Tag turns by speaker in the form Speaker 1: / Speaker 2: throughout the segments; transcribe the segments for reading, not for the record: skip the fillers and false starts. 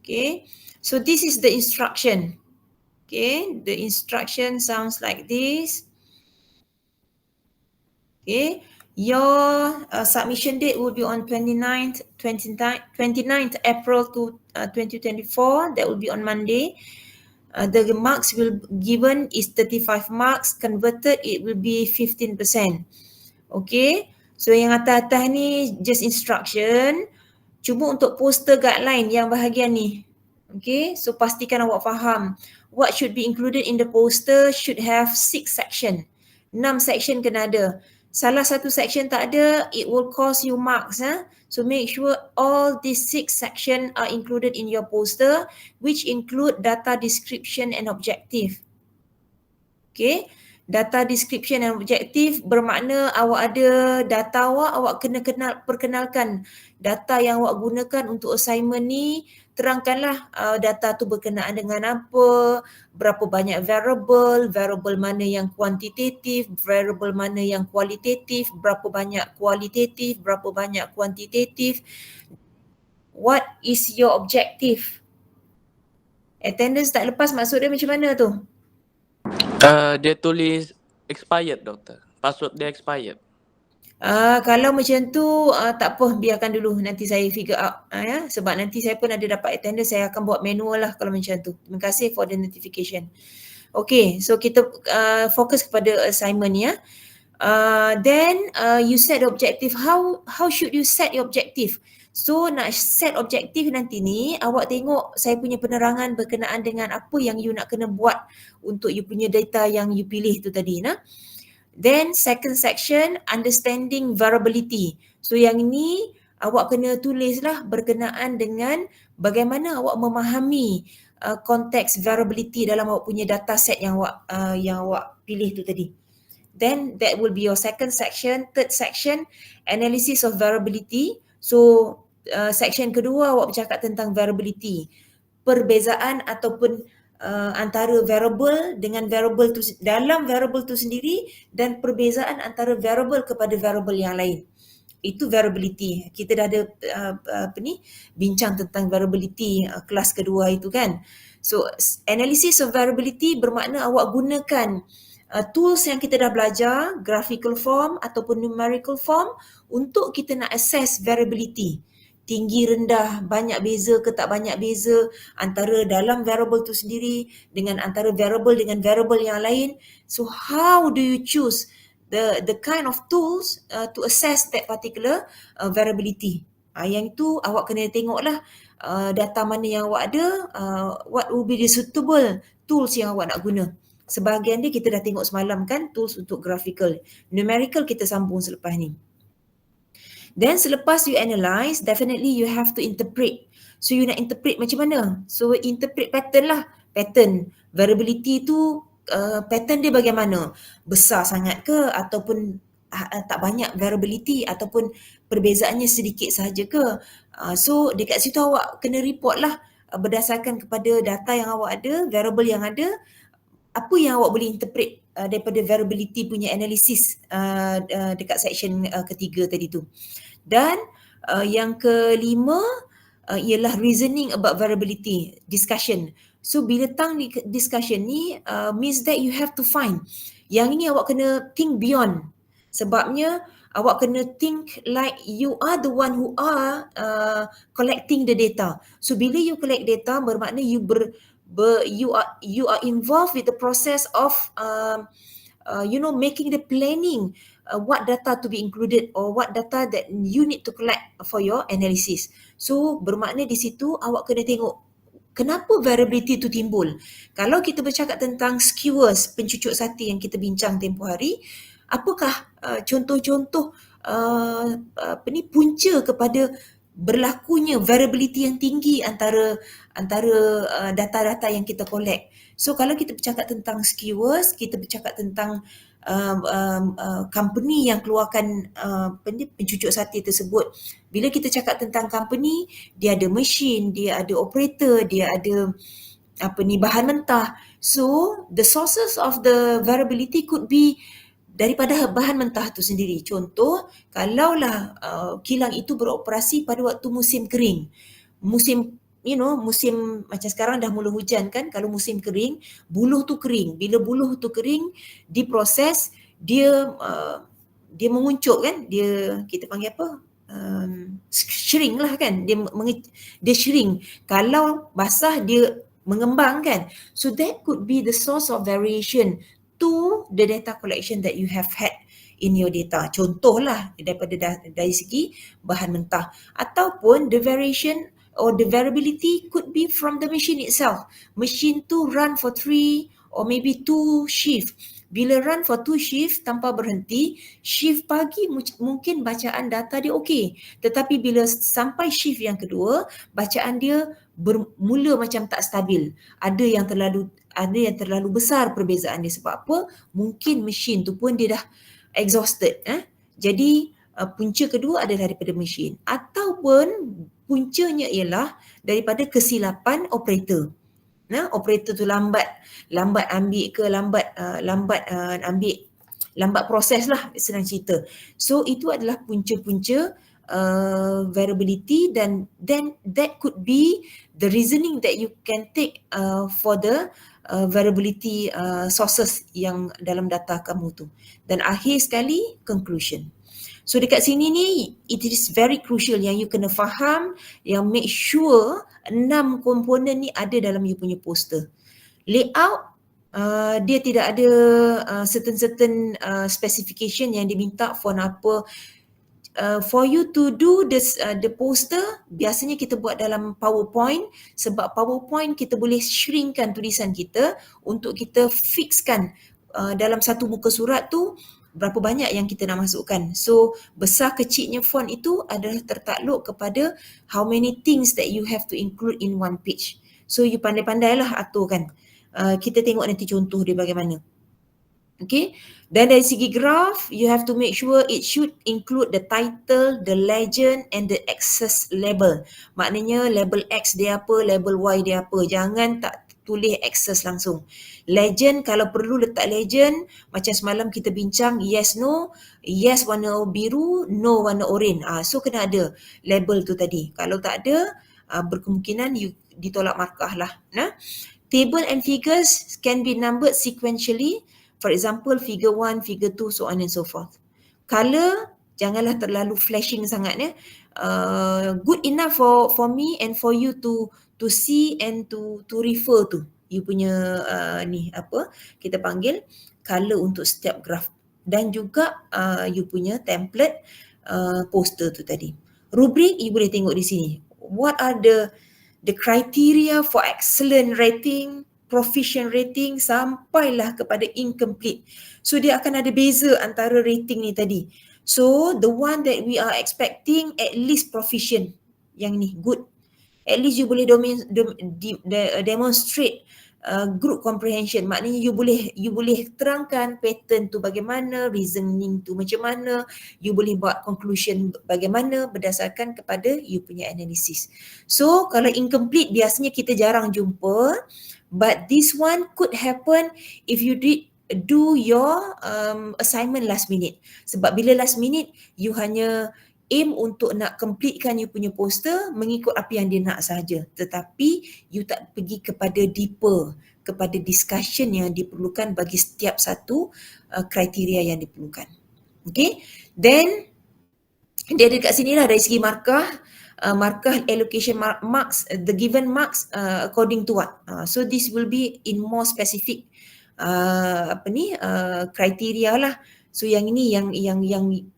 Speaker 1: Okay, so this is the instruction. Okay, the instruction sounds like this. Okay, your submission date will be on 29th April 2024. That will be on Monday. The marks will given is 35 marks. Converted, it will be 15%. Okay, so yang atas-atas ni just instruction. Cuma untuk poster guideline yang bahagian ni. Okay, so pastikan awak faham. What should be included in the poster should have 6 section. 6 section kena ada. Salah satu section tak ada, it will cost you marks. So make sure all these 6 section are included in your poster, which include data description and objective. Okay, data description and objective bermakna awak ada data awak kena perkenalkan data yang awak gunakan untuk assignment ni. Terangkanlah data tu berkenaan dengan apa, berapa banyak variable mana yang kuantitatif, variable mana yang kualitatif, berapa banyak kualitatif, berapa banyak kuantitatif. What is your objective? Attendance tak lepas maksud dia macam mana tu?
Speaker 2: Dia tulis expired, doktor. Password dia expired.
Speaker 1: Kalau macam tu tak apa, biarkan dulu, nanti saya figure out ya, sebab nanti saya pun ada dapat attendance, saya akan buat manual lah kalau macam tu. Terima kasih for the notification. Okay, so kita fokus kepada assignment ya. Then you set the objective. How should you set your objective? So nak set objektif nanti ni, awak tengok saya punya penerangan berkenaan dengan apa yang you nak kena buat untuk you punya data yang you pilih tu tadi. Then second section, understanding variability. So yang ini awak kena tulislah berkenaan dengan bagaimana awak memahami konteks variability dalam awak punya data set yang awak pilih tu tadi. Then that will be your second section. Third section, analysis of variability. So section kedua awak bercakap tentang variability. Perbezaan ataupun antara variable dengan variable tu dalam variable tu sendiri dan perbezaan antara variable kepada variable yang lain. Itu variability. Kita dah ada bincang tentang variability kelas kedua itu kan. So analysis of variability bermakna awak gunakan tools yang kita dah belajar, graphical form ataupun numerical form, untuk kita nak assess variability. Tinggi, rendah, banyak beza ke tak banyak beza antara dalam variable tu sendiri dengan antara variable dengan variable yang lain. So how do you choose the kind of tools to assess that particular variability? Yang itu awak kena tengoklah data mana yang awak ada, what will be the suitable tools yang awak nak guna. Sebahagian dia kita dah tengok semalam kan, tools untuk graphical. Numerical kita sambung selepas ni. Then selepas you analyse, definitely you have to interpret. So you nak interpret macam mana? So interpret pattern lah. Pattern. Variability tu pattern dia bagaimana? Besar sangat ke ataupun tak banyak variability ataupun perbezaannya sedikit sahaja ke? So dekat situ awak kena report lah berdasarkan kepada data yang awak ada, variable yang ada, apa yang awak boleh interpret daripada variability punya analysis dekat section ketiga tadi tu. Dan yang kelima ialah reasoning about variability, discussion. So bila discussion ni means that you have to find. Yang ini awak kena think beyond. Sebabnya awak kena think like you are the one who are collecting the data. So bila you collect data bermakna you are involved with the process of making the planning, what data to be included or what data that you need to collect for your analysis. So bermakna di situ awak kena tengok kenapa variability itu timbul. Kalau kita bercakap tentang skewers, pencucuk sati yang kita bincang tempoh hari, apakah contoh-contoh punca kepada berlakunya variability yang tinggi antara data-data yang kita collect. So kalau kita bercakap tentang skewers, kita bercakap tentang company yang keluarkan pencucuk sati tersebut. Bila kita cakap tentang company, dia ada mesin, dia ada operator, dia ada bahan mentah. So the sources of the variability could be daripada bahan mentah tu sendiri. Contoh, kalaulah kilang itu beroperasi pada waktu musim kering, musim musim macam sekarang dah mula hujan kan, kalau musim kering, buluh tu kering. Bila buluh tu kering, diproses, dia menguncuk kan, kita panggil apa? Shrink lah kan, dia shrink. Kalau basah dia mengembang kan. So that could be the source of variation to the data collection that you have had in your data. Contohlah daripada dari segi bahan mentah, ataupun the variation or the variability could be from the machine itself. Machine tu run for 3 or maybe 2 shift. Bila run for 2 shift tanpa berhenti, shift pagi mungkin bacaan data dia okey. Tetapi bila sampai shift yang kedua, bacaan dia bermula macam tak stabil. Ada yang terlalu besar perbezaan dia. Sebab apa? Mungkin mesin tu pun dia dah exhausted. Jadi punca kedua adalah daripada mesin. Ataupun puncanya ialah daripada kesilapan operator. Operator tu lambat ambil ke, lambat proses lah, senang cerita. So itu adalah punca-punca variability, dan then that could be the reasoning that you can take for the variability sources yang dalam data kamu tu. Dan akhir sekali, conclusion. So dekat sini ni, it is very crucial yang you kena faham, yang make sure 6 komponen ni ada dalam you punya poster. Layout, dia tidak ada certain specification yang diminta for apa. For you to do the poster, biasanya kita buat dalam PowerPoint, sebab PowerPoint kita boleh shrinkkan tulisan kita untuk kita fixkan dalam satu muka surat tu berapa banyak yang kita nak masukkan. So besar kecilnya font itu adalah tertakluk kepada how many things that you have to include in one page. So you pandai-pandailah aturkan. Kita tengok nanti contoh dia bagaimana. Okay. Dan dari segi graph, you have to make sure it should include the title, the legend and the access label. Maknanya label X dia apa, label Y dia apa. Jangan tak tulis access langsung. Legend, kalau perlu letak legend, macam semalam kita bincang yes no, yes warna biru, no warna oranye. So kena ada label tu tadi. Kalau tak ada, berkemungkinan you ditolak markah lah. Table and figures can be numbered sequentially. For example, figure 1, figure 2, so on and so forth. Color, janganlah terlalu flashing sangat ya. Good enough for me and for you to see and to refer to. You punya ni apa kita panggil color untuk setiap graph, dan juga you punya template poster tu tadi. Rubrik you boleh tengok di sini. What are the criteria for excellent rating, proficient rating sampailah kepada incomplete. So dia akan ada beza antara rating ni tadi. So the one that we are expecting at least proficient, yang ni good. At least you boleh demonstrate group comprehension. Maknanya you boleh terangkan pattern tu bagaimana, reasoning tu macam mana, you boleh buat conclusion bagaimana berdasarkan kepada you punya analisis. So kalau incomplete biasanya kita jarang jumpa, but this one could happen if you do your assignment last minute. Sebab bila last minute, you hanya aim untuk nak completekan you punya poster mengikut apa yang dia nak sahaja. Tetapi you tak pergi kepada deeper, kepada discussion yang diperlukan bagi setiap satu kriteria yang diperlukan. Okay. Then dia ada kat sini lah dari segi markah. Markah allocation marks, the given marks according to what? So this will be in more specific kriteria lah. So yang ini yang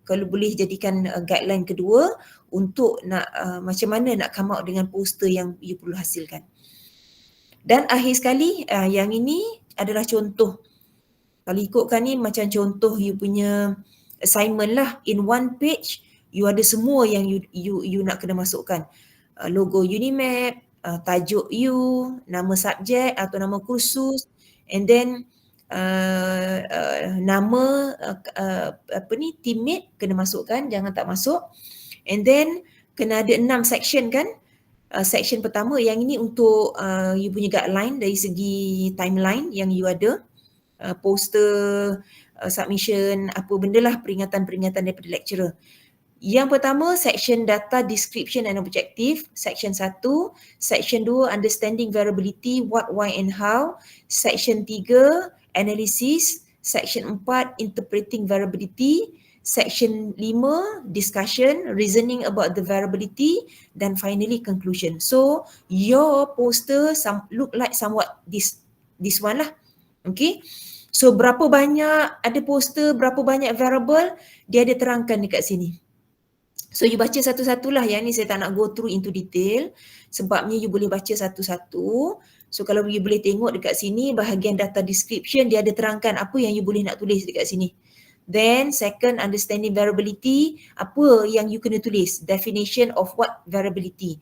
Speaker 1: kalau boleh jadikan guideline kedua untuk nak macam mana nak come out dengan poster yang you perlu hasilkan. Dan akhir sekali yang ini adalah contoh. Kalau ikutkan ni macam contoh you punya assignment lah. In one page you ada semua yang you nak kena masukkan. Logo Unimap, tajuk you, nama subjek atau nama kursus, and then nama teammate kena masukkan, jangan tak masuk. And then kena ada 6 section kan. Section pertama yang ini untuk you punya guideline dari segi timeline yang you ada, poster, submission, apa benda lah, peringatan-peringatan daripada lecturer. Yang pertama, section data description and objective. Section 1. Section 2, understanding variability, what, why and how. Section 3, analysis. Section 4, interpreting variability. Section 5, discussion, reasoning about the variability. Dan finally, conclusion. So, your poster look like somewhat this one lah. Okay. So, berapa banyak ada poster, berapa banyak variable, dia ada terangkan dekat sini. So you baca satu-satulah, yang ni saya tak nak go through into detail sebabnya you boleh baca satu-satu. So kalau you boleh tengok dekat sini bahagian data description, dia ada terangkan apa yang you boleh nak tulis dekat sini. Then second, understanding variability, apa yang you kena tulis, definition of what variability.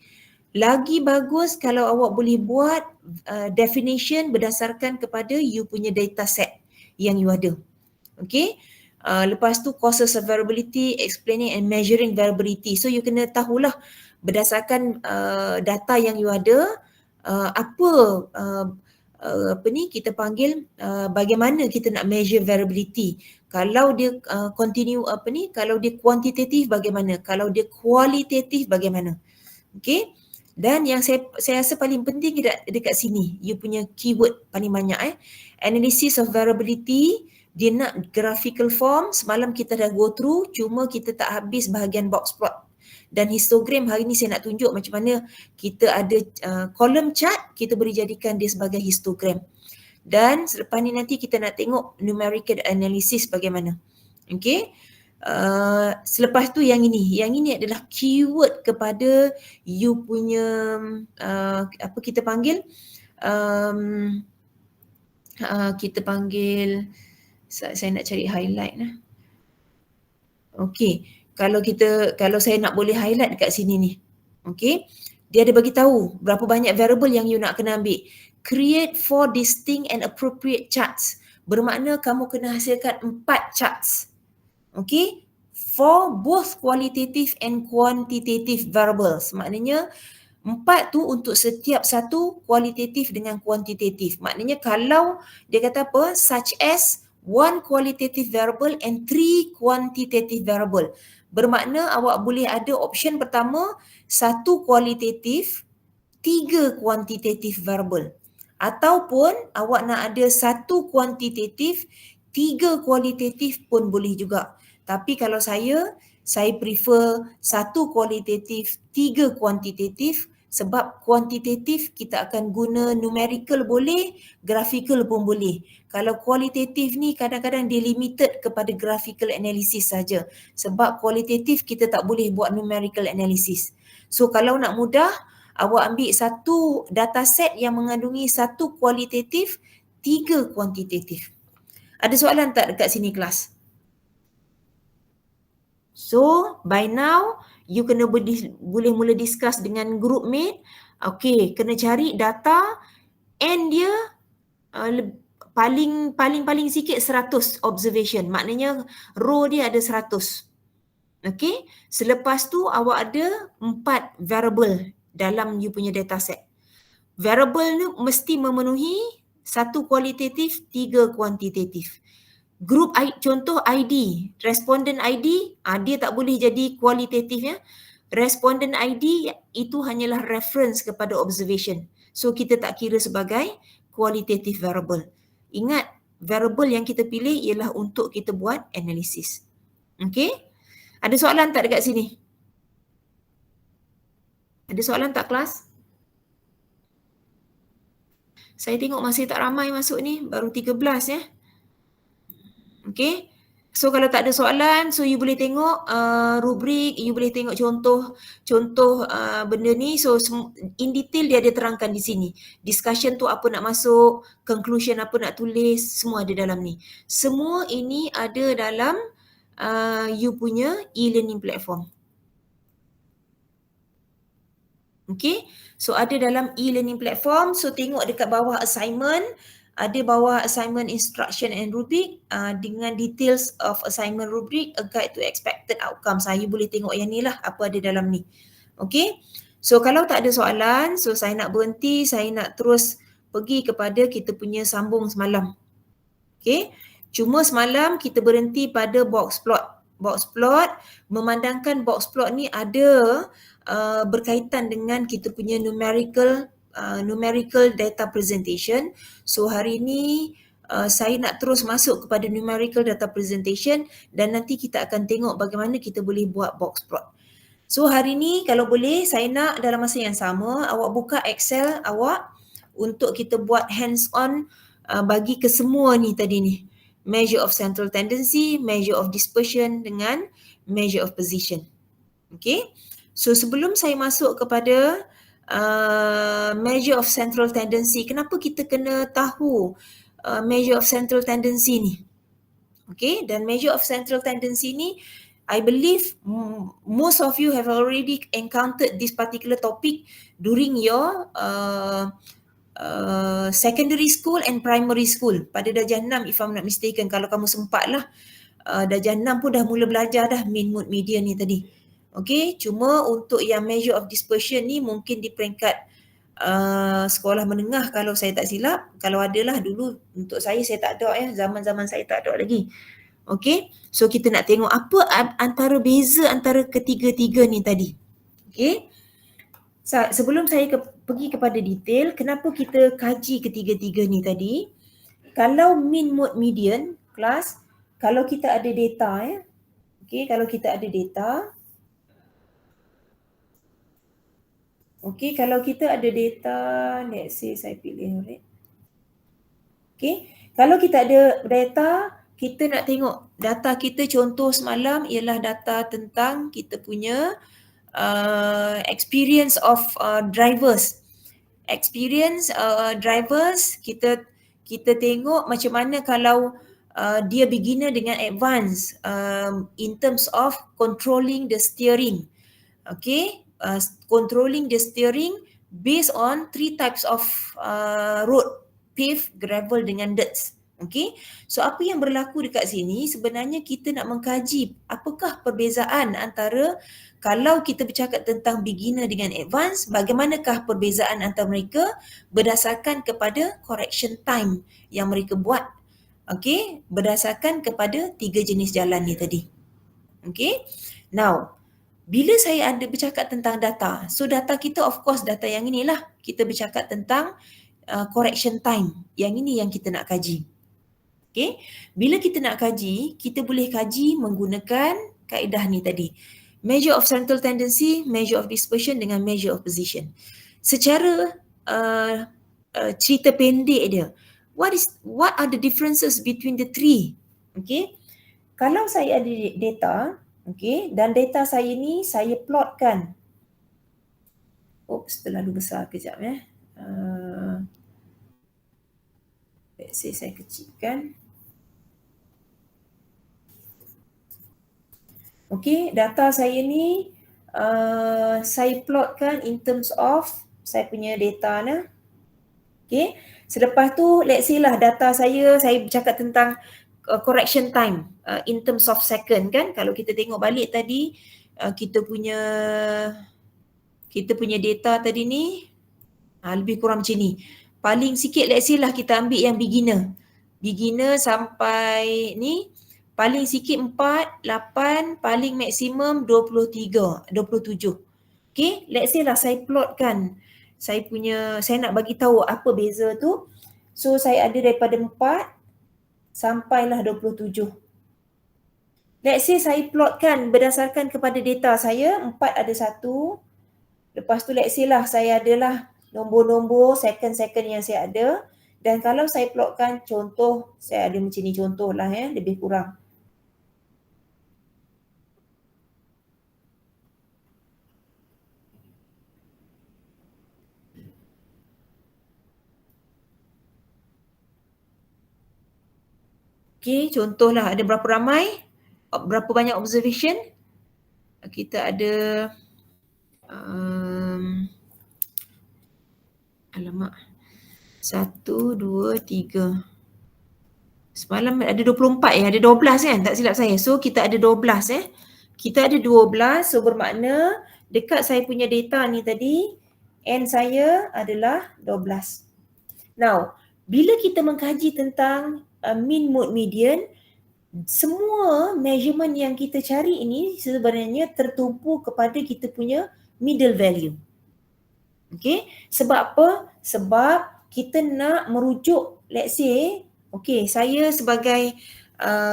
Speaker 1: Lagi bagus kalau awak boleh buat definition berdasarkan kepada you punya data set yang you ada. Okay. Lepas tu causes of variability, explaining and measuring variability. So you kena tahulah berdasarkan data yang you ada, kita panggil bagaimana kita nak measure variability. Kalau dia kalau dia kuantitatif bagaimana, kalau dia kualitatif bagaimana. Okay. Dan yang saya rasa paling penting dekat sini, you punya keyword paling banyak analysis of variability. Dia nak graphical form, semalam kita dah go through, cuma kita tak habis bahagian box plot. Dan histogram hari ni saya nak tunjuk macam mana kita ada column chart, kita boleh jadikan dia sebagai histogram. Dan selepas ni nanti kita nak tengok numerical analysis bagaimana. Okay. Selepas tu yang ini adalah keyword kepada you punya kita panggil saya nak cari highlight lah. Okey, kalau saya nak boleh highlight dekat sini ni. Okey. Dia ada bagi tahu berapa banyak variable yang you nak kena ambil. Create 4 distinct and appropriate charts. Bermakna kamu kena hasilkan 4 charts. Okey. For both qualitative and quantitative variables. Maknanya 4 tu untuk setiap satu kualitatif dengan kuantitatif. Maknanya kalau dia kata apa, such as 1 qualitative variable and 3 quantitative variable. Bermakna awak boleh ada option pertama, 1 kualitatif, 3 quantitative variable. Ataupun awak nak ada 1 kuantitatif, 3 kualitatif pun boleh juga. Tapi kalau saya prefer 1 kualitatif, 3 kuantitatif. Sebab kuantitatif kita akan guna numerical boleh, graphical pun boleh. Kalau kualitatif ni kadang-kadang dia limited kepada graphical analysis saja. Sebab kualitatif kita tak boleh buat numerical analysis. So kalau nak mudah, awak ambil satu dataset yang mengandungi 1 kualitatif, 3 kuantitatif. Ada soalan tak dekat sini kelas? So by now, you kena boleh mula discuss dengan group mate. Okay, kena cari data and dia paling sikit 100 observation. Maknanya row dia ada 100. Okay, selepas tu awak ada 4 variable dalam you punya data set. Variable ni mesti memenuhi 1 kualitatif, 3 kuantitatif. Group contoh ID, respondent ID, dia tak boleh jadi kualitatif ya. Respondent ID itu hanyalah reference kepada observation. So kita tak kira sebagai qualitative variable. Ingat, variable yang kita pilih ialah untuk kita buat analisis. Okay? Ada soalan tak dekat sini? Ada soalan tak kelas? Saya tengok masih tak ramai masuk ni, baru 13 ya. Okay. So kalau tak ada soalan, so you boleh tengok rubrik, you boleh tengok contoh benda ni. So in detail dia ada terangkan di sini. Discussion tu apa nak masuk, conclusion apa nak tulis, semua ada dalam ni. Semua ini ada dalam you punya e-learning platform. Okay. So ada dalam e-learning platform. So tengok dekat bawah assignment. Ada bawah assignment instruction and rubric dengan details of assignment rubric, a guide to expected outcomes. You boleh tengok yang ni lah apa ada dalam ni. Okay. So kalau tak ada soalan, so saya nak berhenti, saya nak terus pergi kepada kita punya sambung semalam. Okay. Cuma semalam kita berhenti pada box plot. Box plot, memandangkan box plot ni ada berkaitan dengan kita punya numerical data presentation. So hari ni saya nak terus masuk kepada numerical data presentation dan nanti kita akan tengok bagaimana kita boleh buat box plot. So hari ni kalau boleh saya nak dalam masa yang sama awak buka Excel awak untuk kita buat hands on bagi ke semua ni tadi ni. Measure of central tendency, measure of dispersion dengan measure of position. Okay. So sebelum saya masuk kepada measure of central tendency, kenapa kita kena tahu measure of central tendency ni? Okay, dan measure of central tendency ni, I believe most of you have already encountered this particular topic during your secondary school and primary school pada darjah 6 if I'm not mistaken, kalau kamu sempat lah darjah 6 pun dah mula belajar dah mean, mode, median ni tadi. Okay, cuma untuk yang measure of dispersion ni mungkin di peringkat sekolah menengah kalau saya tak silap, kalau adalah dulu untuk saya tak ada ya, zaman-zaman saya tak ada lagi. Okay, so kita nak tengok apa antara beza antara ketiga-tiga ni tadi. Okay, sebelum saya pergi kepada detail, kenapa kita kaji ketiga-tiga ni tadi? Kalau mean, mode, median, kelas, kalau kita ada data ya. Okay, kalau kita ada data. Okay, kalau kita ada data, let's say saya pilih, right? Okay, kalau kita ada data, kita nak tengok data kita contoh semalam ialah data tentang kita punya experience of drivers. Experience drivers, kita tengok macam mana kalau dia beginner dengan advance in terms of controlling the steering. Okay, controlling the steering based on 3 types of road, pave, gravel dengan dirts. Okay, so apa yang berlaku dekat sini sebenarnya kita nak mengkaji apakah perbezaan antara kalau kita bercakap tentang beginner dengan advance, bagaimanakah perbezaan antara mereka berdasarkan kepada correction time yang mereka buat. Okay, berdasarkan kepada 3 jenis jalan ni tadi. Okay, now bila saya ada bercakap tentang data, so data kita of course data yang inilah kita bercakap tentang correction time. Yang ini yang kita nak kaji. Okay, bila kita nak kaji, kita boleh kaji menggunakan kaedah ni tadi. Measure of central tendency, measure of dispersion dengan measure of position. Secara cerita pendek dia, what are the differences between the three? Okay, kalau saya ada data, okay, dan data saya ni saya plotkan. Oops, terlalu besar kejap ya. Let's say saya kecilkan. Okay, data saya ni saya plotkan in terms of saya punya data ni. Okay, selepas tu let's say lah data saya bercakap tentang correction time in terms of second kan. Kalau kita tengok balik tadi kita punya data tadi ni lebih kurang macam ni. Paling sikit let's say lah kita ambil yang beginner. Beginner sampai ni paling sikit 4, 8, paling maksimum 23, 27. Okay, let's say lah saya plotkan saya nak bagi tahu apa beza tu. So saya ada daripada 4 sampailah 27. Let's say saya plotkan berdasarkan kepada data saya, 4 ada 1. Lepas tu let's say lah saya adalah nombor-nombor second yang saya ada. Dan kalau saya plotkan contoh, saya ada macam ni contoh lah ya, lebih kurang. Okay, contohlah ada berapa ramai, berapa banyak observation. Kita ada alamak 1, 2, 3. Semalam ada 24 ada 12 kan, tak silap saya. So kita ada 12 Kita ada 12, so bermakna dekat saya punya data ni tadi N saya adalah 12. Now, bila kita mengkaji tentang mean, mode, median, semua measurement yang kita cari ini sebenarnya tertumpu kepada kita punya middle value. Okay, sebab apa? Sebab kita nak merujuk, let's say, okay, saya sebagai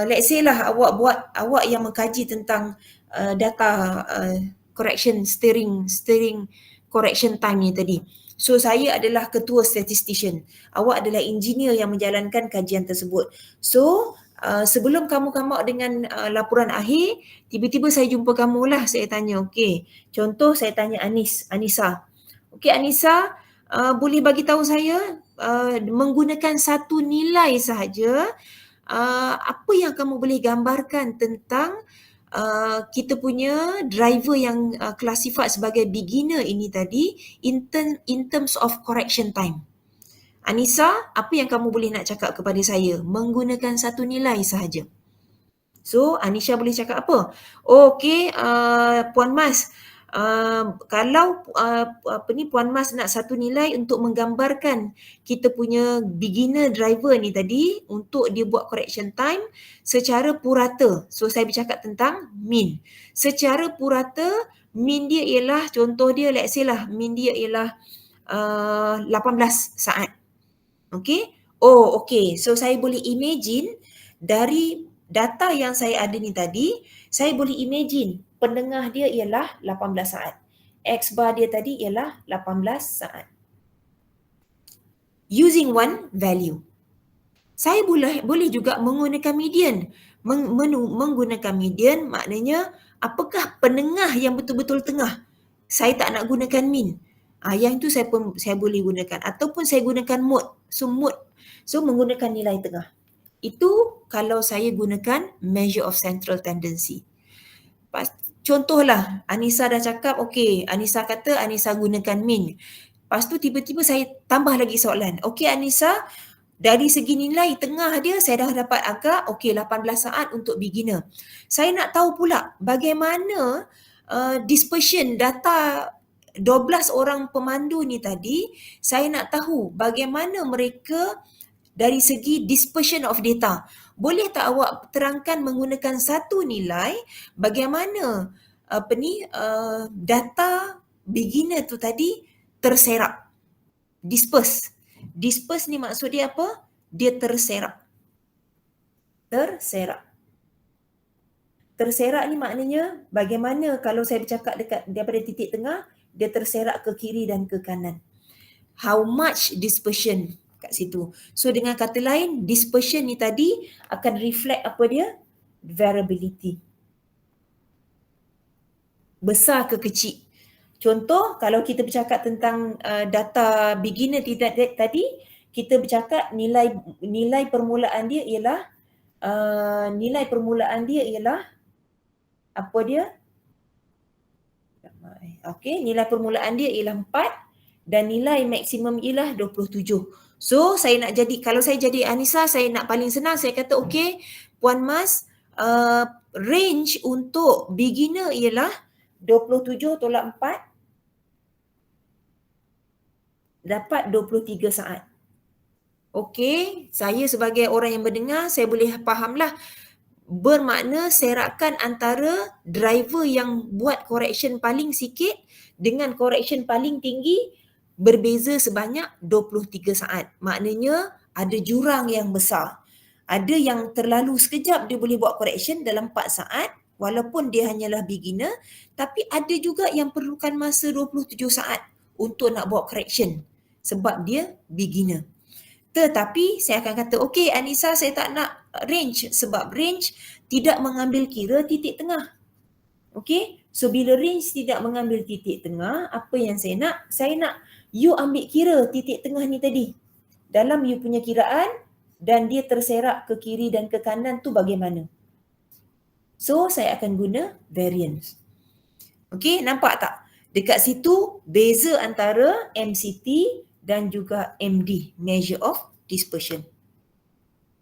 Speaker 1: let's say lah awak yang mengkaji tentang data correction steering correction time ni tadi. So saya adalah ketua statistician, awak adalah engineer yang menjalankan kajian tersebut. So sebelum kamu come out dengan laporan akhir, tiba-tiba saya jumpa kamu lah, saya tanya, okay, contoh saya tanya Anissa. Okey Anissa, boleh bagi tahu saya menggunakan satu nilai sahaja, apa yang kamu boleh gambarkan tentang kita punya driver yang classified sebagai beginner ini tadi in terms of correction time. Anissa, apa yang kamu boleh nak cakap kepada saya menggunakan satu nilai sahaja? So Anisha boleh cakap apa? Oh, okey, Puan Mas, kalau Puan Mas nak satu nilai untuk menggambarkan kita punya beginner driver ni tadi untuk dia buat correction time secara purata. So saya bercakap tentang mean. Secara purata, mean dia ialah, contoh dia let's say lah, mean dia ialah 18 saat. Okay? Oh, okay. So saya boleh imagine dari data yang saya ada ni tadi, saya boleh imagine penengah dia ialah 18 saat. X bar dia tadi ialah 18 saat. Using one value. Saya boleh juga menggunakan median. Menggunakan median maknanya apakah penengah yang betul-betul tengah. Saya tak nak gunakan mean. Yang itu saya boleh gunakan. Ataupun saya gunakan mode. So menggunakan nilai tengah. Itu kalau saya gunakan measure of central tendency. Contohlah, Anissa dah cakap, okey, Anissa kata Anissa gunakan mean. Lepas tu tiba-tiba saya tambah lagi soalan. Okey Anissa, dari segi nilai tengah dia saya dah dapat agak, okey 18 saat untuk beginner. Saya nak tahu pula bagaimana dispersion data 12 orang pemandu ni tadi, saya nak tahu bagaimana mereka dari segi dispersion of data. Boleh tak awak terangkan menggunakan satu nilai bagaimana data beginner tu tadi terserak, disperse. Disperse ni maksud dia apa? Dia terserak. Terserak ni maknanya bagaimana kalau saya bercakap daripada titik tengah, dia terserak ke kiri dan ke kanan. How much dispersion kat situ. So dengan kata lain, dispersion ni tadi akan reflect apa dia? Variability. Besar ke kecil. Contoh, kalau kita bercakap tentang data beginner tadi, kita bercakap nilai permulaan dia ialah apa dia? Okey, nilai permulaan dia ialah 4 dan nilai maksimum ialah 27. So, kalau saya jadi Anissa, saya nak paling senang, saya kata okey, Puan Mas, range untuk beginner ialah 27 tolak 4 dapat 23 saat. Okey, saya sebagai orang yang mendengar, saya boleh fahamlah. Bermakna serakan antara driver yang buat correction paling sikit dengan correction paling tinggi berbeza sebanyak 23 saat. Maknanya ada jurang yang besar. Ada yang terlalu sekejap dia boleh buat correction dalam 4 saat walaupun dia hanyalah beginner, tapi ada juga yang perlukan masa 27 saat untuk nak buat correction sebab dia beginner. Tetapi saya akan kata, okey Anissa, saya tak nak range sebab range tidak mengambil kira titik tengah. Okey, so bila range tidak mengambil titik tengah, apa yang saya nak? Saya nak you ambil kira titik tengah ni tadi. Dalam you punya kiraan dan dia terserak ke kiri dan ke kanan tu bagaimana? So saya akan guna variance. Okey, nampak tak? Dekat situ beza antara MCT dan juga MD, measure of dispersion.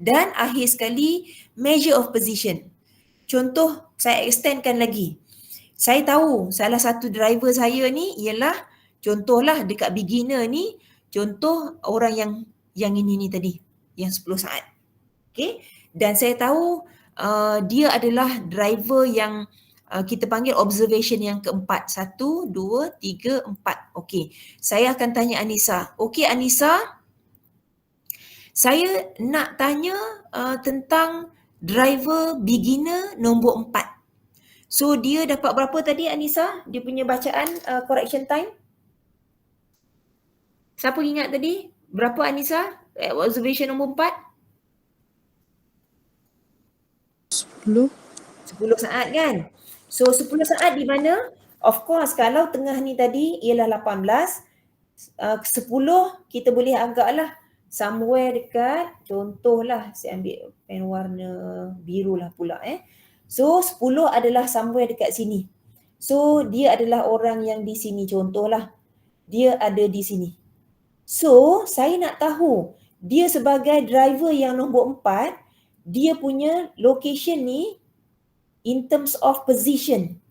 Speaker 1: Dan akhir sekali, measure of position. Contoh, saya extendkan lagi. Saya tahu salah satu driver saya ni ialah, contohlah dekat beginner ni, contoh orang yang ini ni tadi, yang 10 saat. Okay? Dan saya tahu dia adalah driver yang kita panggil observation yang keempat. 1, 2, 3, 4. Okey. Saya akan tanya Anissa. Okey Anissa, saya nak tanya tentang driver beginner nombor 4. So dia dapat berapa tadi Anissa? Dia punya bacaan correction time? Siapa ingat tadi? Berapa Anissa? Observation nombor 4?
Speaker 3: 10
Speaker 1: saat kan? So 10 saat di mana? Of course kalau tengah ni tadi ialah 18, 10 kita boleh anggaplah somewhere dekat, contohlah saya ambil pen warna biru lah pula So 10 adalah somewhere dekat sini. So dia adalah orang yang di sini, contohlah dia ada di sini. So saya nak tahu dia sebagai driver yang nombor 4, dia punya location ni in terms of position.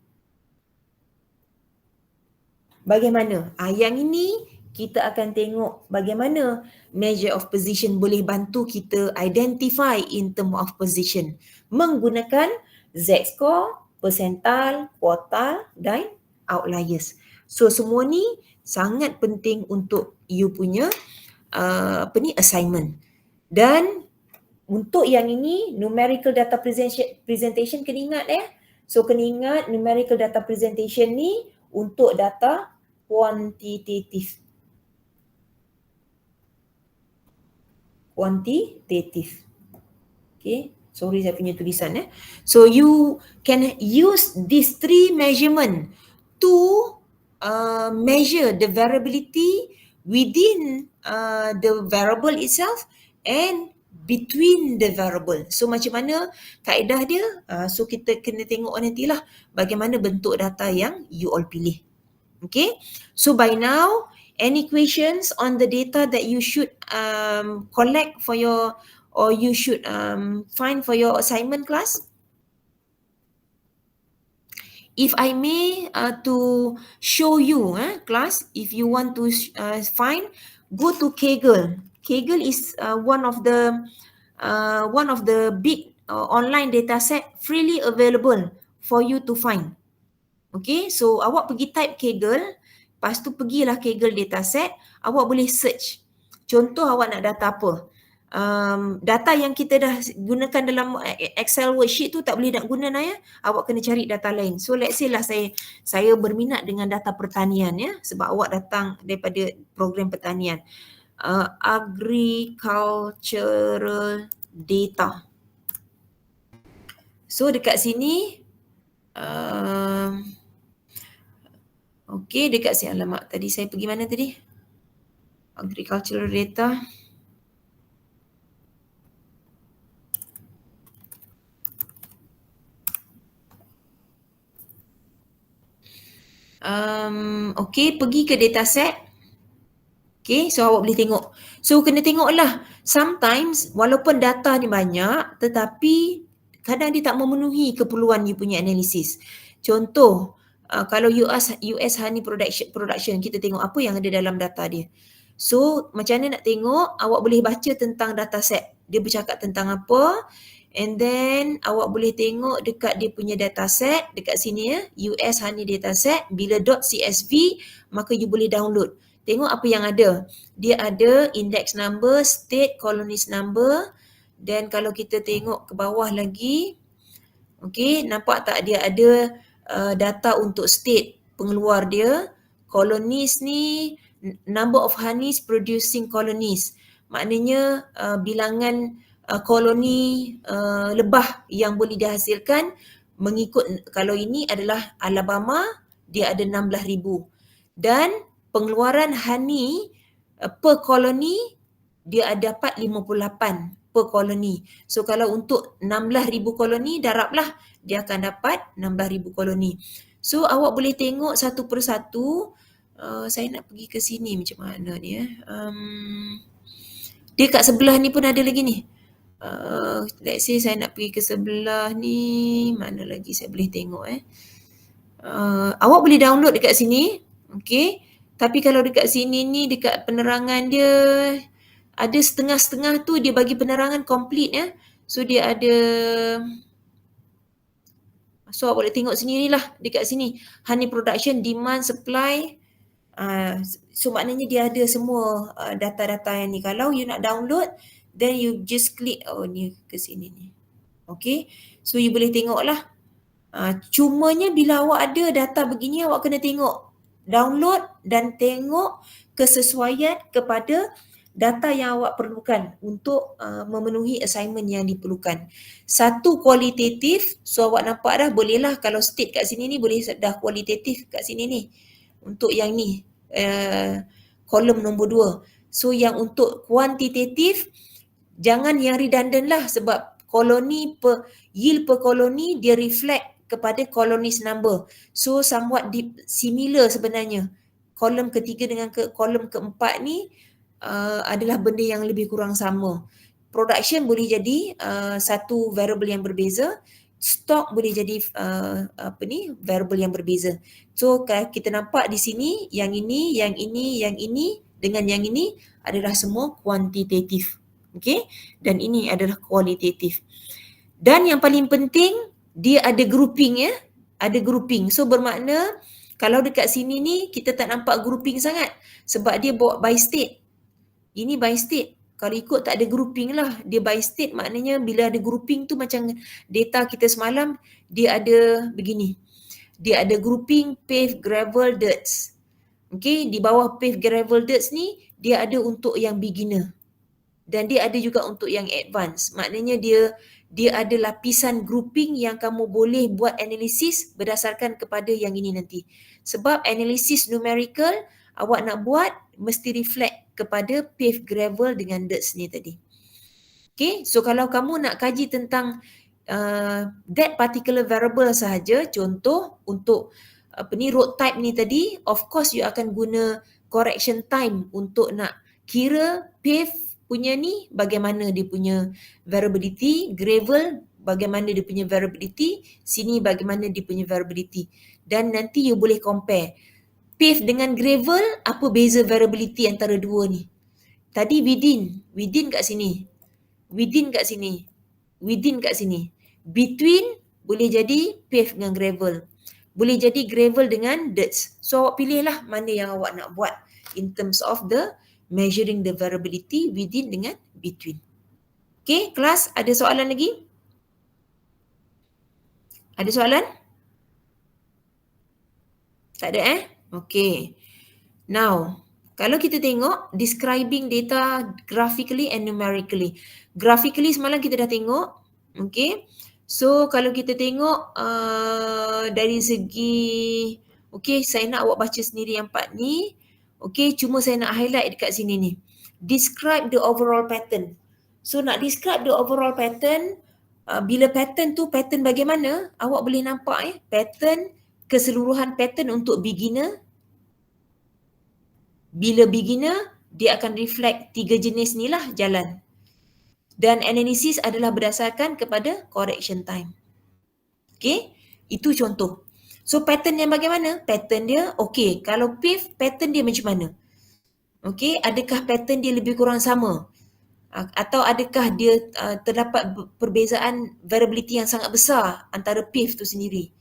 Speaker 1: Bagaimana? Yang ini kita akan tengok bagaimana measure of position boleh bantu kita identify in term of position menggunakan Z-score, percentile, quartile dan outliers. So semua ni sangat penting untuk you punya assignment. Dan untuk yang ini numerical data presentation kena ingat So kena ingat numerical data presentation ni untuk data kuantitatif. Okay, sorry saya punya tulisan So you can use these 3 measurement to measure the variability within the variable itself and between the variable. So macam mana kaedah dia? So kita kena tengok nantilah bagaimana bentuk data yang you all pilih. Okay, so by now any questions on the data that you should collect for your, or you should find for your assignment class? If I may to show you class, if you want to find, go to Kaggle. Kaggle is one of the big online data set freely available for you to find. Okay, so awak pergi type Kaggle, lepas tu pergilah Kaggle dataset, awak boleh search. Contoh awak nak data apa? Data yang kita dah gunakan dalam Excel worksheet tu tak boleh nak guna awak kena cari data lain. So let's say lah saya berminat dengan data pertanian sebab awak datang daripada program pertanian. Agricultural data. So dekat sini okey, dekat sini alamak tadi saya pergi mana tadi? Agricultural data. Okey, pergi ke dataset. Okay, so awak boleh tengok. So kena tengoklah. Sometimes walaupun data ni banyak tetapi kadang dia tak memenuhi keperluan you punya analisis. Contoh, kalau US honey production, kita tengok apa yang ada dalam data dia. So macam mana nak tengok, awak boleh baca tentang dataset. Dia bercakap tentang apa, and then awak boleh tengok dekat dia punya dataset, dekat sini US honey dataset, bila .csv, maka you boleh download. Tengok apa yang ada. Dia ada index number, state, colonies number, dan kalau kita tengok ke bawah lagi, okay, nampak tak dia ada data untuk state pengeluar dia, colonies ni, number of honeys producing colonies. Maknanya bilangan koloni lebah yang boleh dihasilkan mengikut, kalau ini adalah Alabama, dia ada 16,000. Dan pengeluaran honey per koloni dia dapat 58 per koloni. So kalau untuk 16,000 koloni, darablah dia akan dapat 16,000 koloni. So awak boleh tengok satu persatu. Saya nak pergi ke sini macam mana ni dia kat sebelah ni pun ada lagi ni. Let's say saya nak pergi ke sebelah ni, mana lagi saya boleh tengok awak boleh download dekat sini. Okay, tapi kalau dekat sini ni, dekat penerangan dia ada setengah-setengah tu dia bagi penerangan complete So dia ada So awak boleh tengok sendirilah dekat sini. Honey production, demand, supply. So maknanya dia ada semua data-data yang ni. Kalau you nak download, then you just click ni ke sini ni. Okay. So you boleh tengok lah. Cumanya bila awak ada data begini, awak kena tengok download dan tengok kesesuaian kepada data yang awak perlukan untuk memenuhi assignment yang diperlukan. Satu kualitatif, so awak nampak dah, bolehlah kalau state kat sini ni boleh dah kualitatif kat sini ni. Untuk yang ni, kolom nombor 2. So yang untuk kuantitatif, jangan yang redundant lah, sebab koloni per yield per koloni dia reflect kepada colonies number. So somewhat similar sebenarnya. Kolom ketiga dengan kolom keempat ni adalah benda yang lebih kurang sama. Production boleh jadi satu variable yang berbeza, stock boleh jadi variable yang berbeza. So kita nampak di sini yang ini dengan yang ini adalah semua kuantitatif. Okay? Dan ini adalah kualitatif. Dan yang paling penting, dia ada grouping ya. Ada grouping. So bermakna kalau dekat sini ni kita tak nampak grouping sangat sebab dia bawa by state. Ini by state. Kalau ikut tak ada grouping lah. Dia by state maknanya bila ada grouping tu macam data kita semalam, dia ada begini. Dia ada grouping pave, gravel, dirts. Okay, di bawah pave, gravel, dirts ni dia ada untuk yang beginner. Dan dia ada juga untuk yang advance. Maknanya dia ada lapisan grouping yang kamu boleh buat analisis berdasarkan kepada yang ini nanti. Sebab analisis numerical awak nak buat mesti reflect kepada pave, gravel dengan dirts ni tadi. Okay, so kalau kamu nak kaji tentang that particular variable sahaja, contoh untuk road type ni tadi, of course you akan guna correction time untuk nak kira pave punya ni bagaimana dia punya variability, gravel bagaimana dia punya variability, sini bagaimana dia punya variability. Dan nanti you boleh compare. Pave dengan gravel, apa beza variability antara dua ni? Tadi within kat sini. Within kat sini. Within kat sini. Between boleh jadi pave dengan gravel. Boleh jadi gravel dengan dirts. So awak pilihlah mana yang awak nak buat in terms of the measuring the variability within dengan between. Okay, kelas ada soalan lagi? Ada soalan? Tak ada Okay. Now, kalau kita tengok describing data graphically and numerically. Graphically semalam kita dah tengok. Okay. So, kalau kita tengok dari segi, okay, saya nak awak baca sendiri yang part ni. Okay, cuma saya nak highlight dekat sini ni. Describe the overall pattern. So, nak describe the overall pattern, bila pattern tu, pattern bagaimana? Awak boleh nampak pattern, keseluruhan pattern untuk beginner. Bila beginner, dia akan reflect 3 jenis ni lah jalan. Dan analisis adalah berdasarkan kepada correction time. Okay, itu contoh. So pattern yang bagaimana? Pattern dia, okay, kalau pave, pattern dia macam mana? Okay, adakah pattern dia lebih kurang sama? Atau adakah dia terdapat perbezaan variability yang sangat besar antara pave tu sendiri?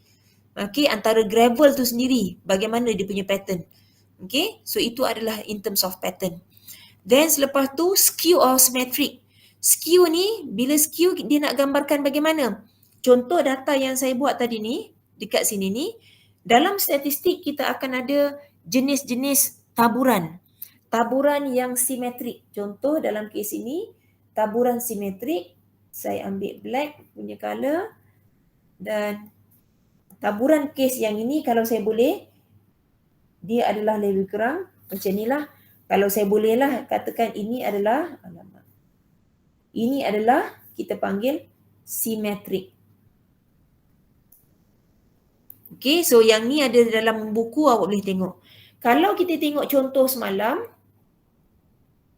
Speaker 1: Okay, antara gravel tu sendiri, bagaimana dia punya pattern? Okay, so itu adalah in terms of pattern. Then selepas tu, skew or symmetric. Skew ni, bila skew dia nak gambarkan bagaimana? Contoh data yang saya buat tadi ni, dekat sini ni, dalam statistik kita akan ada jenis-jenis taburan. Taburan yang simetrik. Contoh dalam kes ini, taburan simetrik. Saya ambil black punya color. Dan taburan kes yang ini kalau saya boleh, dia adalah lebih kurang macam ni lah. Kalau saya boleh lah katakan ini adalah, kita panggil simetrik. Okay, so yang ni ada dalam buku, awak boleh tengok. Kalau kita tengok contoh semalam,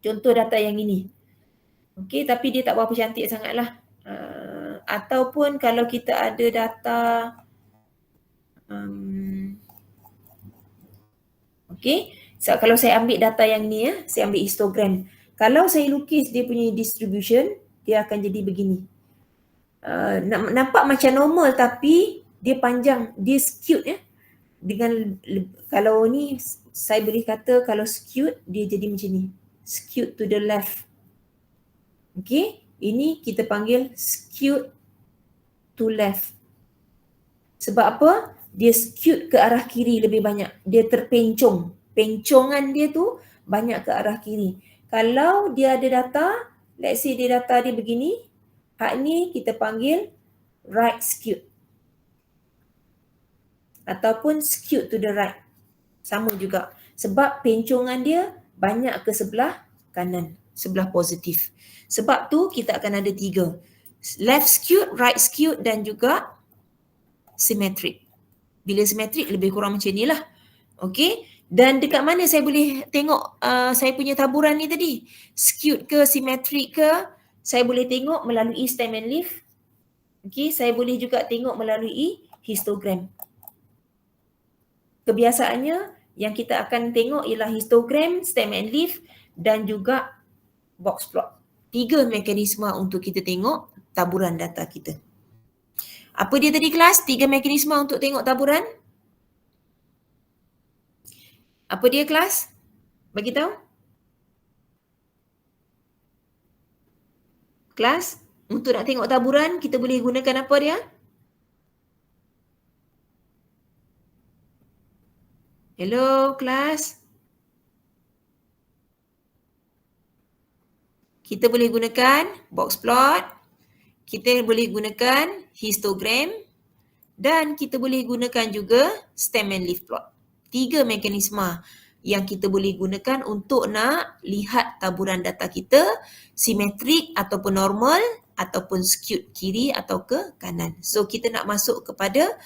Speaker 1: contoh data yang ini. Okay, tapi dia tak berapa cantik sangat lah. Ataupun kalau kita ada data, okay, so kalau saya ambil data yang ni saya ambil histogram. Kalau saya lukis dia punya distribution, dia akan jadi begini. Nampak macam normal tapi dia panjang, dia skewed ya. Dengan kalau ni saya boleh kata kalau skewed dia jadi macam ni. Skewed to the left. Okay, ini kita panggil skewed to left. Sebab apa? Dia skewed ke arah kiri lebih banyak. Dia terpencong. Pencongan dia tu banyak ke arah kiri. Kalau dia ada data, let's say dia data dia begini, hak ni kita panggil right skewed. Ataupun skewed to the right. Sama juga. Sebab pencongan dia banyak ke sebelah kanan. Sebelah positif. Sebab tu kita akan ada 3. Left skewed, right skewed dan juga symmetric. Bila symmetric lebih kurang macam ni lah. Okay. Dan dekat mana saya boleh tengok saya punya taburan ni tadi? Skewed ke, symmetric ke? Saya boleh tengok melalui stem and leaf. Okay. Saya boleh juga tengok melalui histogram. Kebiasaannya yang kita akan tengok ialah histogram, stem and leaf dan juga box plot. 3 mekanisme untuk kita tengok taburan data kita. Apa dia tadi kelas? 3 mekanisme untuk tengok taburan? Apa dia kelas? Bagi tahu. Kelas, untuk nak tengok taburan kita boleh gunakan apa dia? Hello kelas. Kita boleh gunakan box plot, kita boleh gunakan histogram dan kita boleh gunakan juga stem and leaf plot. 3 mekanisme yang kita boleh gunakan untuk nak lihat taburan data kita simetrik ataupun normal ataupun skewed kiri atau ke kanan. So kita nak masuk kepada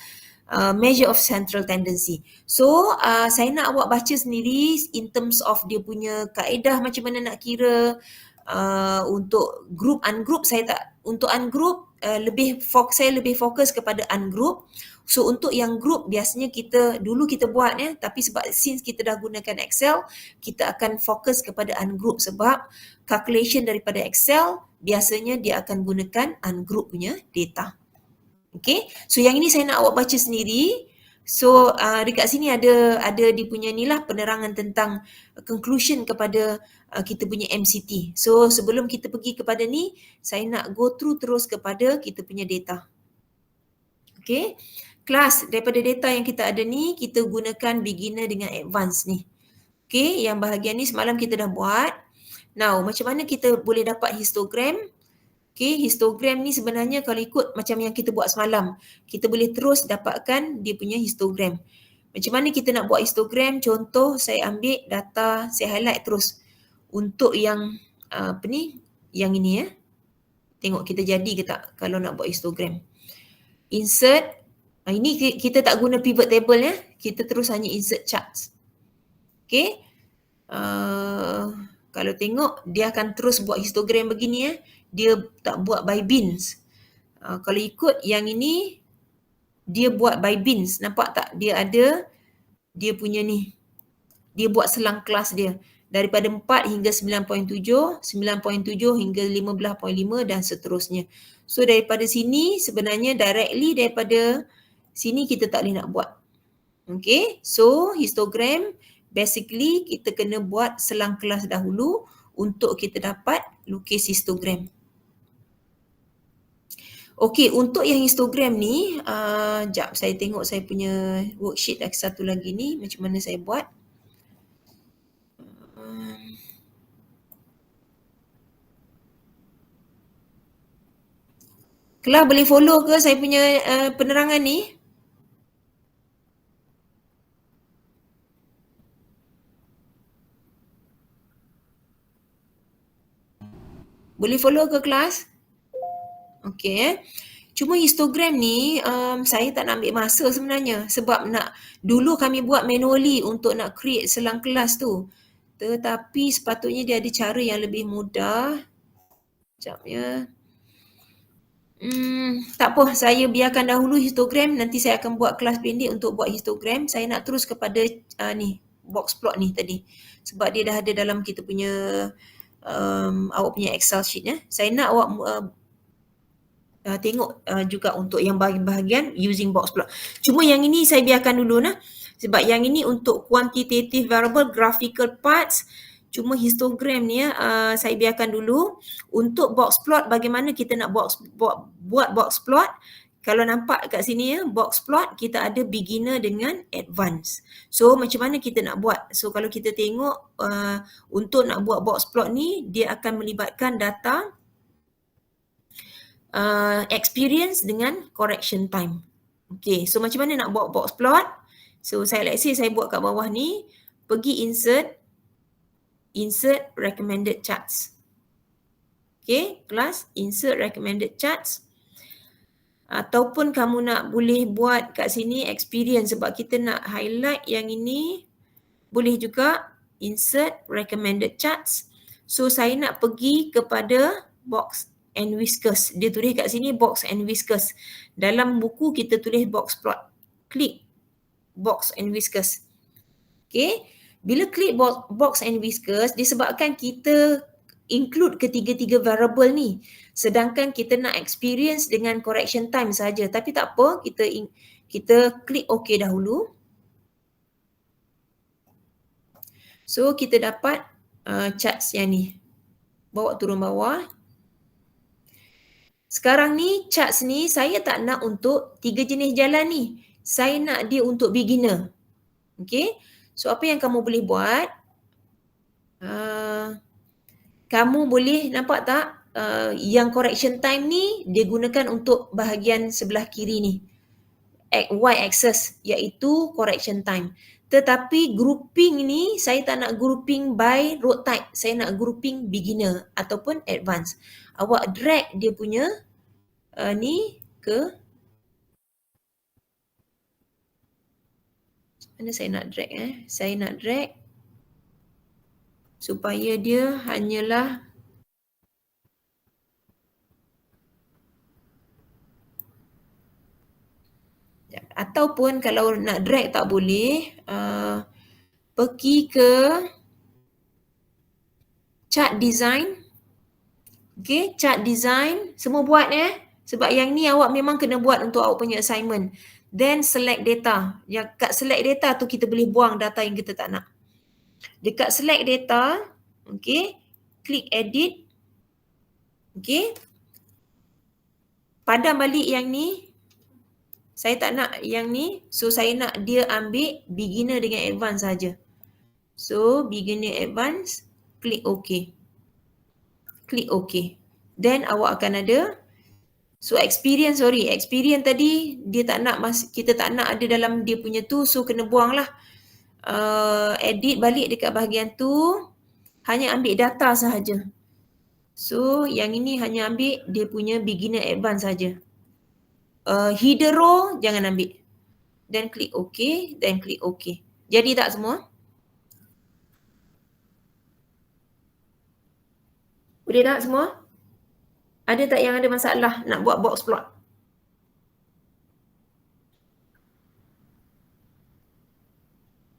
Speaker 1: measure of central tendency. So saya nak awak baca sendiri in terms of dia punya kaedah macam mana nak kira. Untuk group ungroup saya tak, untuk ungroup saya lebih fokus kepada ungroup. So untuk yang group biasanya kita buat ya, tapi sebab since kita dah gunakan Excel, kita akan fokus kepada ungroup sebab calculation daripada Excel biasanya dia akan gunakan ungroup punya data. Okay, so yang ini saya nak awak baca sendiri. So dekat sini ada dia punya ni lah penerangan tentang conclusion kepada kita punya MCT. So sebelum kita pergi kepada ni, saya nak go through terus kepada kita punya data. Okay, kelas daripada data yang kita ada ni, kita gunakan beginner dengan advance ni. Okay, yang bahagian ni semalam kita dah buat. Now, macam mana kita boleh dapat histogram? Okay, histogram ni sebenarnya kalau ikut macam yang kita buat semalam, kita boleh terus dapatkan dia punya histogram. Macam mana kita nak buat histogram? Contoh saya ambil data, saya highlight terus. Untuk yang yang ini ya. Tengok kita jadi ke tak kalau nak buat histogram. Insert, ini kita tak guna pivot table ya. Kita terus hanya insert charts. Okay. Kalau tengok dia akan terus buat histogram begini ya. Dia tak buat by bins. Kalau ikut yang ini, dia buat by bins. Nampak tak? Dia ada, dia punya ni. Dia buat selang kelas dia. Daripada 4 hingga 9.7, 9.7 hingga 15.5 dan seterusnya. So daripada sini, sebenarnya directly daripada sini kita tak boleh nak buat. Okay, so histogram, basically kita kena buat selang kelas dahulu untuk kita dapat lukis histogram. Okey, untuk yang histogram ni, jap saya tengok saya punya worksheet satu lagi ni, macam mana saya buat. Kelas boleh follow ke saya punya penerangan ni? Boleh follow ke kelas? Okey. Cuma histogram ni saya tak nak ambil masa sebenarnya sebab dulu kami buat manually untuk nak create selang kelas tu. Tetapi sepatutnya dia ada cara yang lebih mudah. Sekejap ya. Tak apa, saya biarkan dahulu histogram, nanti saya akan buat kelas pendek untuk buat histogram. Saya nak terus kepada ni, box plot ni tadi. Sebab dia dah ada dalam kita punya awak punya Excel sheet ya. Saya nak awak tengok juga untuk yang bahagian using box plot. Cuma yang ini saya biarkan dulu nah. Sebab yang ini untuk quantitative variable, graphical parts, cuma histogram ni saya biarkan dulu. Untuk box plot, bagaimana kita nak buat box plot? Kalau nampak kat sini box plot kita ada beginner dengan advance. So macam mana kita nak buat? So kalau kita tengok untuk nak buat box plot ni, dia akan melibatkan data experience dengan correction time. Okay, so macam mana nak buat box plot? So let's say saya buat kat bawah ni, pergi insert recommended charts. Okay, kelas insert recommended charts. Ataupun kamu nak boleh buat kat sini experience sebab kita nak highlight yang ini, boleh juga insert recommended charts. So saya nak pergi kepada box and whiskers. Dia tulis kat sini box and whiskers. Dalam buku kita tulis box plot. Klik box and whiskers. Okay. Bila klik box and whiskers, disebabkan kita include ketiga-tiga variable ni. Sedangkan kita nak experience dengan correction time saja. Tapi tak apa, kita klik OK dahulu. So kita dapat charts yang ni. Bawa turun bawah. Sekarang ni charts ni saya tak nak untuk 3 jenis jalan ni. Saya nak dia untuk beginner. Okay. So apa yang kamu boleh buat? Kamu boleh nampak tak yang correction time ni dia gunakan untuk bahagian sebelah kiri ni. Y-axis iaitu correction time. Tetapi grouping ni saya tak nak grouping by road type. Saya nak grouping beginner ataupun advance. Awak drag dia punya ni ke mana saya nak drag Saya nak drag supaya dia hanyalah ataupun kalau nak drag tak boleh, pergi ke chart design. Okay, chart design semua buat sebab yang ni awak memang kena buat untuk awak punya assignment. Then select data. Yang kat select data tu kita boleh buang data yang kita tak nak. Dekat select data, okay, klik edit. Okay. Padam balik yang ni. Saya tak nak yang ni. So saya nak dia ambil beginner dengan advance saja. So beginner advance, klik OK. Klik OK. Then awak akan ada. So experience tadi dia tak nak, kita tak nak ada dalam dia punya tu. So kena buang lah. Edit balik dekat bahagian tu. Hanya ambil data sahaja. So yang ini hanya ambil dia punya beginner advance saja. Header row jangan ambil. Then klik OK. Then klik OK. Jadi tak semua? Boleh tak semua? Ada tak yang ada masalah nak buat box plot?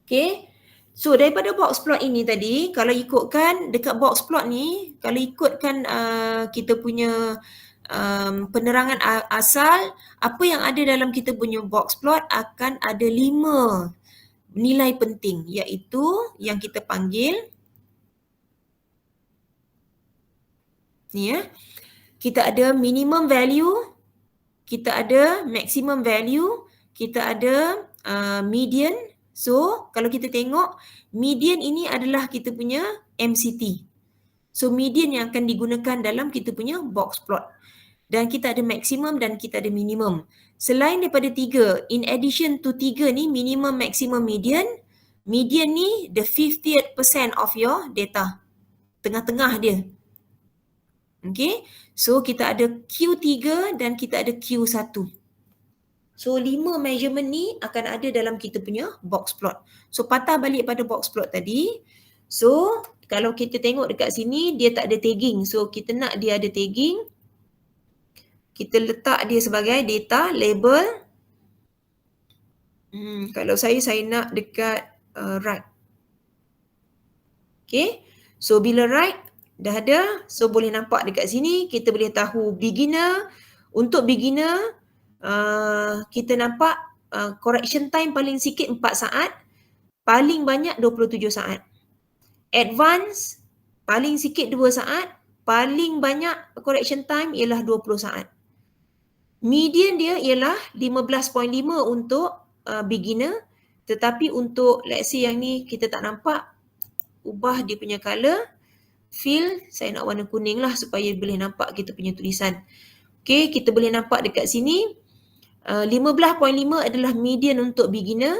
Speaker 1: Okay. So daripada box plot ini tadi, kalau ikutkan dekat box plot ni, kalau ikutkan kita punya penerangan asal, apa yang ada dalam kita punya box plot akan ada 5 nilai penting, iaitu yang kita panggil ni kita ada minimum value, kita ada maximum value, kita ada median. So kalau kita tengok median ini adalah kita punya MCT. So median yang akan digunakan dalam kita punya box plot. Dan kita ada maximum dan kita ada minimum. Selain daripada 3, in addition to 3 ni, minimum, maximum, median. Median ni the 50th percent of your data. Tengah-tengah dia. Okay. So kita ada Q3 dan kita ada Q1. So 5 measurement ni akan ada dalam kita punya box plot. So patah balik pada box plot tadi. So kalau kita tengok dekat sini dia tak ada tagging. So kita nak dia ada tagging. Kita letak dia sebagai data label. Kalau saya nak dekat right. Okay. So bila right dah ada. So boleh nampak dekat sini kita boleh tahu beginner, Untuk beginner, kita nampak correction time paling sikit 4 saat, paling banyak 27 saat. Advance, paling sikit 2 saat, paling banyak correction time ialah 20 saat. Median dia ialah 15.5 untuk beginner, tetapi untuk let's say yang ni kita tak nampak, ubah dia punya colour, fill, saya nak warna kuning lah supaya boleh nampak kita punya tulisan. Okay, kita boleh nampak dekat sini 15.5 adalah median untuk beginner,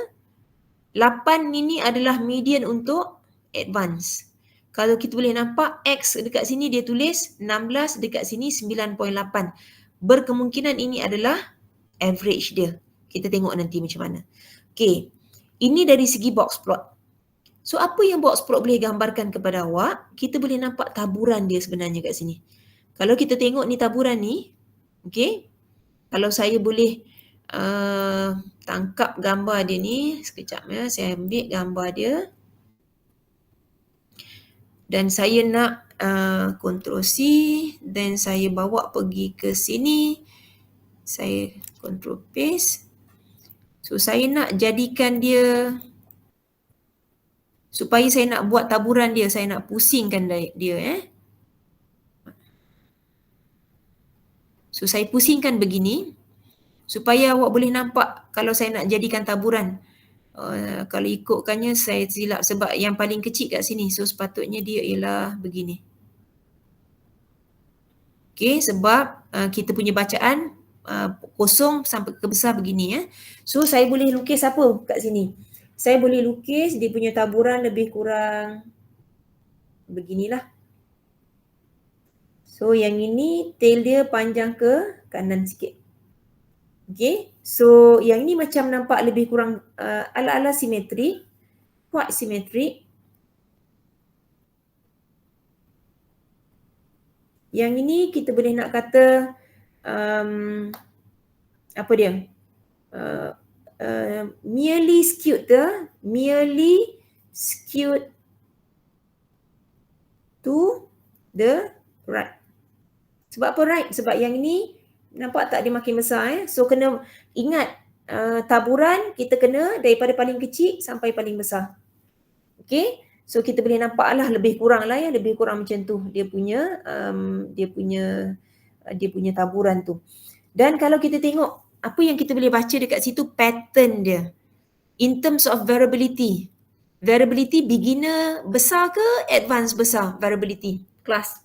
Speaker 1: 8 ini adalah median untuk advance. Kalau kita boleh nampak X dekat sini dia tulis 16, dekat sini 9.8. Berkemungkinan ini adalah average dia. Kita tengok nanti macam mana. Okay, ini dari segi box plot. So apa yang box plot boleh gambarkan kepada awak? Kita boleh nampak taburan dia sebenarnya kat sini. Kalau kita tengok ni taburan ni, okay, kalau saya boleh tangkap gambar dia ni, sekejap ya, saya ambil gambar dia. Dan saya nak Ctrl C, dan saya bawa pergi ke sini. Saya Ctrl paste. So saya nak jadikan dia, supaya saya nak buat taburan dia, saya nak pusingkan dia. So saya pusingkan begini, supaya awak boleh nampak kalau saya nak jadikan taburan. Kalau ikutkannya saya silap sebab yang paling kecil kat sini. So sepatutnya dia ialah begini. Okay, sebab kita punya bacaan kosong sampai ke besar begini ya. So saya boleh lukis apa kat sini? Saya boleh lukis dia punya taburan lebih kurang beginilah. So yang ini tail dia panjang ke kanan sikit. Okay, so yang ini macam nampak lebih kurang ala-ala simetrik, quite simetrik. Yang ini kita boleh nak kata apa dia? Merely skewed to the right. Sebab apa right? Sebab yang ini nampak tak dia makin besar So kena ingat taburan kita kena daripada paling kecil sampai paling besar. Okay, so kita boleh nampak lah lebih kurang lah ya, lebih kurang macam tu dia punya taburan tu. Dan kalau kita tengok apa yang kita boleh baca dekat situ, pattern dia in terms of variability. Variability beginner besar ke advance besar variability kelas?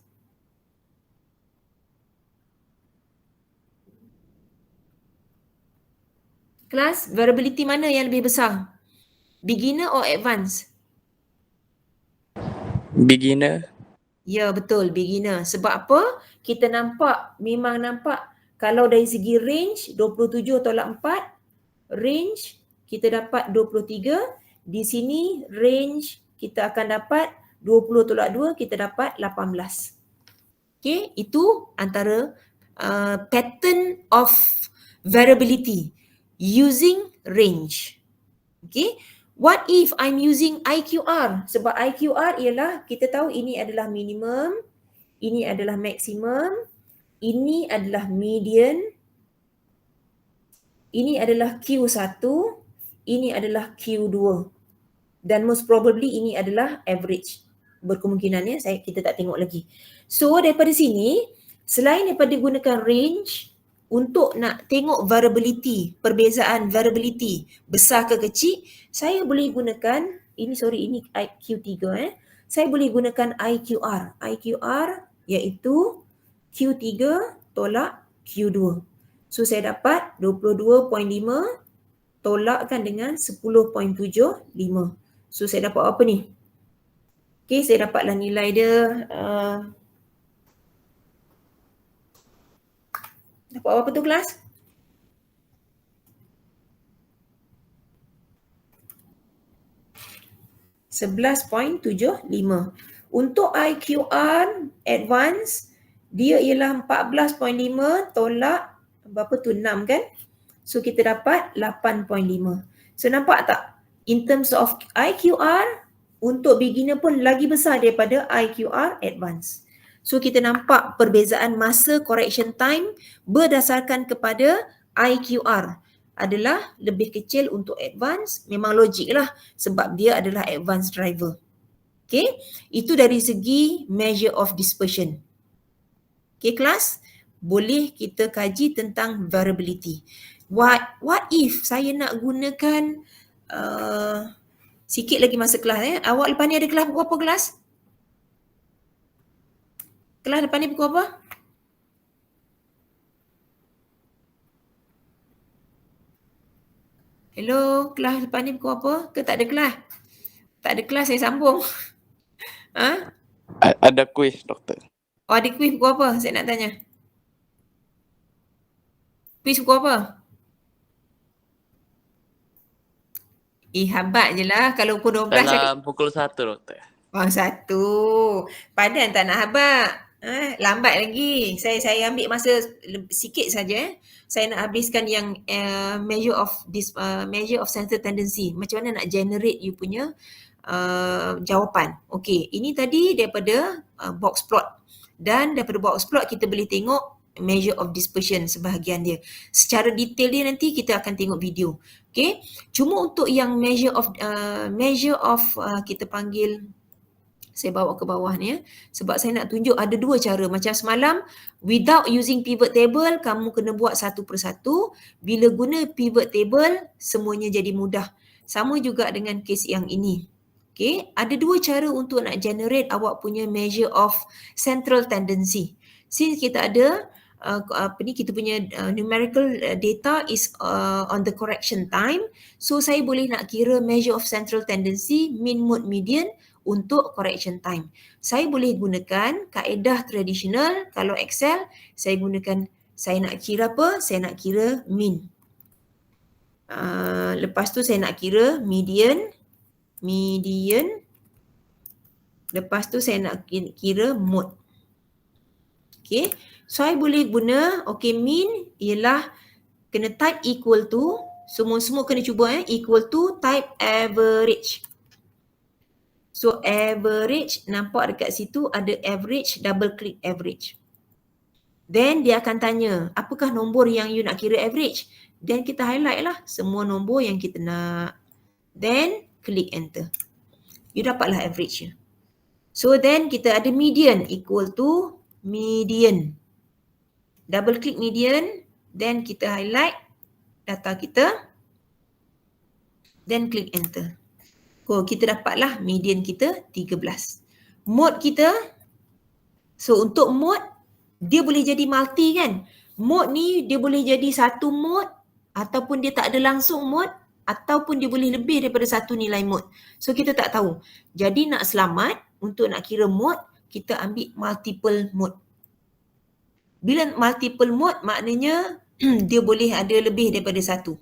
Speaker 1: Kelas, variability mana yang lebih besar? Beginner or advance?
Speaker 2: Beginner.
Speaker 1: Ya, betul, beginner. Sebab apa? Kita nampak, memang nampak kalau dari segi range 27 tolak 4, range kita dapat 23. Di sini range kita akan dapat 20 tolak 2, kita dapat 18. Okay, itu antara pattern of variability using range. Okay, what if I'm using IQR? Sebab IQR ialah kita tahu ini adalah minimum, ini adalah maksimum, ini adalah median, ini adalah Q1, ini adalah Q2, dan most probably ini adalah average. Berkemungkinannya kita tak tengok lagi. So daripada sini, selain daripada gunakan range untuk nak tengok variability, perbezaan variability besar ke kecil, saya boleh gunakan ini Q3 Saya boleh gunakan IQR. IQR iaitu Q3 tolak Q2. So saya dapat 22.5 tolakkan dengan 10.75. So saya dapat apa ni? Okay, saya dapatlah nilai dia dapat apa tu kelas? .75. Untuk IQR advance dia ialah 14.5 tolak berapa tu 6 kan? So kita dapat 8.5. So nampak tak? In terms of IQR untuk beginner pun lagi besar daripada IQR advance. So kita nampak perbezaan masa correction time berdasarkan kepada IQR adalah lebih kecil untuk advance. Memang logik lah sebab dia adalah advance driver. Okay, itu dari segi measure of dispersion. Okay kelas, boleh kita kaji tentang variability. What if saya nak gunakan sikit lagi masa kelas Awak lepas ni ada kelas pukul apa kelas? Kelas depan ni pukul apa? Hello, kelas depan ni pukul apa? Ke tak ada kelas? Tak ada kelas, saya sambung. Ha?
Speaker 2: Ada quiz, doktor.
Speaker 1: Oh, ada kuis pukul apa? Saya nak tanya. Kuis pukul apa? Hebat je lah. Kalau pukul 12
Speaker 2: Dalam pukul 1, doktor.
Speaker 1: Oh, 1. Padan tak nak habaq. Lambat lagi. Saya ambil masa sikit saja. Saya nak habiskan yang measure of central tendency. Macam mana nak generate you punya jawapan. Okey, ini tadi daripada box plot. Dan daripada box plot kita boleh tengok measure of dispersion sebahagian dia. Secara detail dia nanti kita akan tengok video. Okey. Cuma untuk yang measure of kita panggil, saya bawa ke bawah ni sebab saya nak tunjuk ada dua cara. Macam semalam, without using pivot table, kamu kena buat satu persatu. Bila guna pivot table, semuanya jadi mudah. Sama juga dengan kes yang ini. Okay, ada dua cara untuk nak generate awak punya measure of central tendency. Since kita ada kita punya numerical data is on the correction time, so saya boleh nak kira measure of central tendency, mean, mode, median untuk correction time. Saya boleh gunakan kaedah tradisional. Kalau Excel, saya nak kira apa? Saya nak kira mean. Lepas tu saya nak kira median. Lepas tu saya nak kira mode. Okay. So, saya boleh guna, mean ialah kena type equal to, semua kena cuba equal to type average. So, average, nampak dekat situ ada average, double click average. Then, dia akan tanya, apakah nombor yang you nak kira average? Then, kita highlight lah semua nombor yang kita nak. Then, click enter. You dapatlah average-nya. So, then kita ada median equal to median. Double click median, then kita highlight data kita. Then, click enter. Kita dapatlah median kita 13. Mode kita, so untuk mode, dia boleh jadi multi kan. Mode ni dia boleh jadi satu mode ataupun dia tak ada langsung mode ataupun dia boleh lebih daripada satu nilai mode. So kita tak tahu. Jadi nak selamat untuk nak kira mode, kita ambil multiple mode. Bila multiple mode maknanya dia boleh ada lebih daripada satu.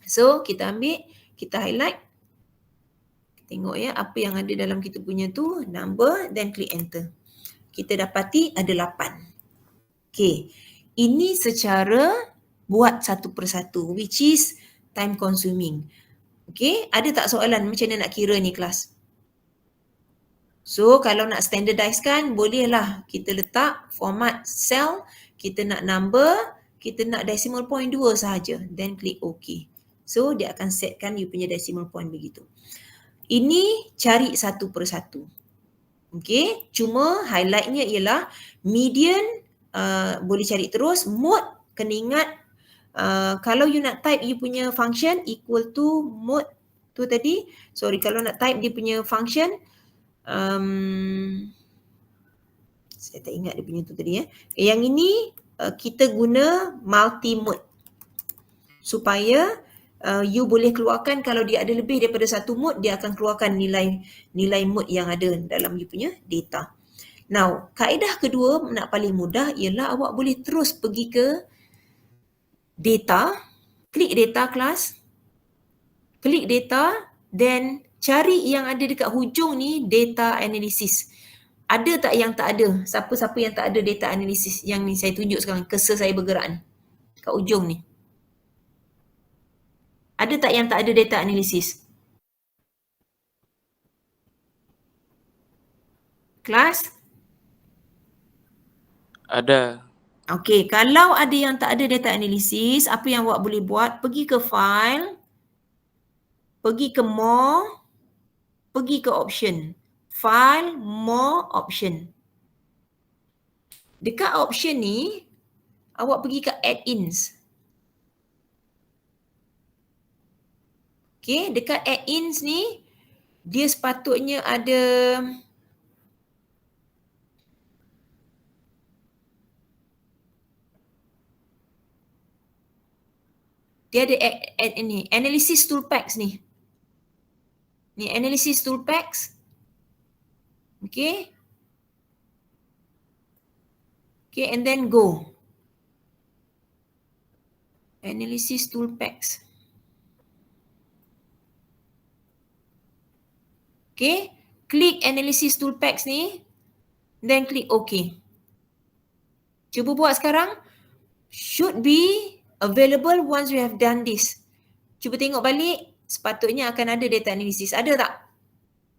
Speaker 1: So kita ambil, kita highlight. Tengok apa yang ada dalam kita punya tu, number, then click enter. Kita dapati ada 8. Okay, ini secara buat satu persatu, which is time consuming. Okay, ada tak soalan macam mana nak kira ni kelas? So, kalau nak standardizekan, bolehlah kita letak format cell, kita nak number, kita nak decimal point 2 sahaja, then click OK. So, dia akan setkan you punya decimal point begitu. Ini cari satu persatu. Okay, cuma highlightnya ialah median boleh cari terus, mode kena ingat kalau you nak type you punya function equal to mode tu tadi, kalau nak type dia punya function, saya tak ingat dia punya tu tadi Yang ini kita guna multi mode supaya you boleh keluarkan kalau dia ada lebih daripada satu mode, dia akan keluarkan nilai mode yang ada dalam you punya data. Now, kaedah kedua nak paling mudah ialah awak boleh terus pergi ke data, klik data kelas, klik data, then cari yang ada dekat hujung ni data analysis. Ada tak yang tak ada? Siapa-siapa yang tak ada data analysis yang ni saya tunjuk sekarang, cursor saya bergerak ni, kat hujung ni. Ada tak yang tak ada data analysis? Kelas?
Speaker 2: Ada.
Speaker 1: Okey, kalau ada yang tak ada data analisis, apa yang awak boleh buat? Pergi ke file, pergi ke more, pergi ke option. File, more, option. Dekat option ni, awak pergi ke add-ins. Okey, dekat add-ins ni, dia sepatutnya ada ini, analysis toolpacks ni. Ni analysis toolpacks. Okay. Okay, and then go. Analysis toolpacks. Okay, klik analysis toolpacks ni, then klik OK. Cuba buat sekarang. Should be available once you have done this. Cuba tengok balik, sepatutnya akan ada data analysis. Ada tak?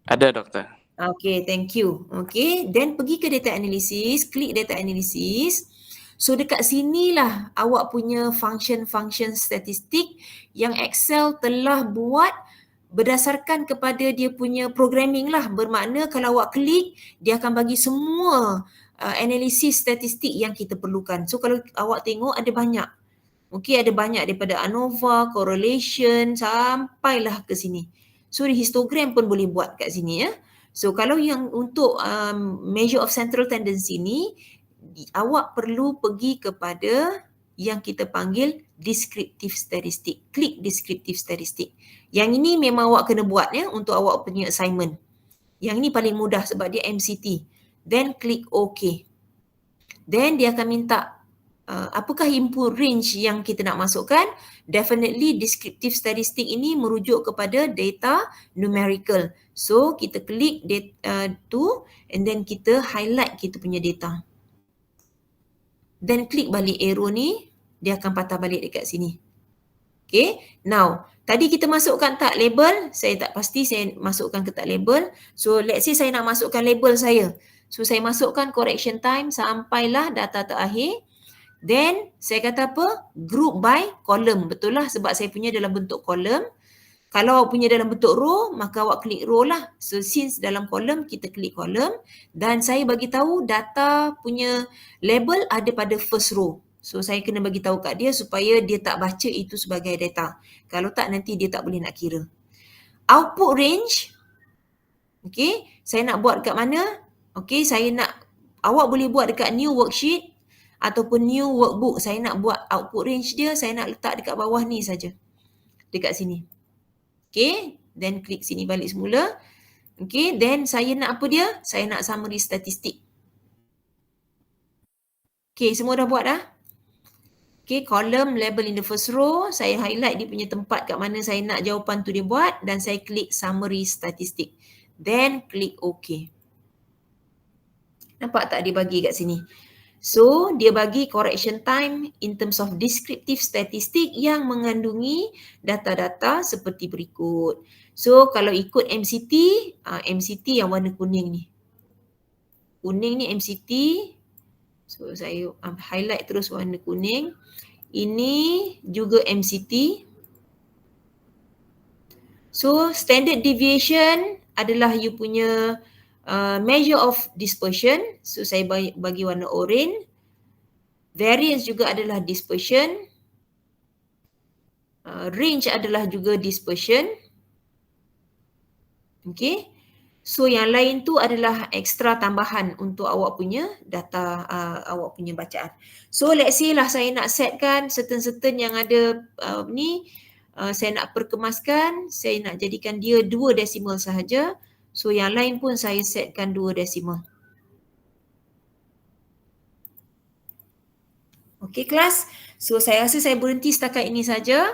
Speaker 2: Ada, doktor.
Speaker 1: Okay, thank you. Okay, then pergi ke data analysis, klik data analysis. So dekat sinilah awak punya function-function statistik yang Excel telah buat berdasarkan kepada dia punya programming lah. Bermakna kalau awak klik, dia akan bagi semua analisis statistik yang kita perlukan. So kalau awak tengok ada banyak. Okay, ada banyak daripada ANOVA, correlation, sampailah ke sini. So histogram pun boleh buat kat sini ya. So kalau yang untuk measure of central tendency ni, awak perlu pergi kepada yang kita panggil descriptive statistic. Klik descriptive statistic. Yang ini memang awak kena buat ya untuk awak punya assignment. Yang ini paling mudah sebab dia MCT. Then klik OK. Then dia akan minta apakah input range yang kita nak masukkan. Definitely descriptive statistic ini merujuk kepada data numerical. So kita klik data tu and then kita highlight kita punya data. Then klik balik arrow ni, dia akan patah balik dekat sini. Okay, now tadi kita masukkan tak label, saya tak pasti saya masukkan ke tak label. So let's say saya nak masukkan label saya. So saya masukkan correction time sampailah data terakhir. Then saya kata apa? Group by column. Betul lah sebab saya punya dalam bentuk column. Kalau awak punya dalam bentuk row, maka awak klik row lah. So since dalam column, kita klik column. Dan saya bagi tahu data punya label ada pada first row. So saya kena bagi tahu kat dia supaya dia tak baca itu sebagai data. Kalau tak nanti dia tak boleh nak kira. Output range. Okay, saya nak buat kat mana? Okay, saya nak, awak boleh buat dekat new worksheet ataupun new workbook. Saya nak buat output range dia, saya nak letak dekat bawah ni saja. Dekat sini. Okay, then klik sini balik semula. Okay, then saya nak apa dia? Saya nak summary statistik. Okay, semua dah buat dah? Okay, column label in the first row. Saya highlight dia punya tempat kat mana saya nak jawapan tu dia buat dan saya klik summary statistik. Then klik OK. Nampak tak dia bagi kat sini? So, dia bagi correction time in terms of descriptive statistik yang mengandungi data-data seperti berikut. So, kalau ikut MCT, MCT yang warna kuning ni. Kuning ni MCT. So, saya highlight terus warna kuning. Ini juga MCT. So, standard deviation adalah you punya measure of dispersion. So, saya bagi warna oranye. Variance juga adalah dispersion. Range adalah juga dispersion. Okay. So, yang lain tu adalah ekstra tambahan untuk awak punya data, awak punya bacaan. So, let's say lah saya nak setkan certain yang ada saya nak perkemaskan, saya nak jadikan dia 2 desimal sahaja. So, yang lain pun saya setkan 2 desimal. Okay, kelas. So, saya rasa saya berhenti setakat ini saja.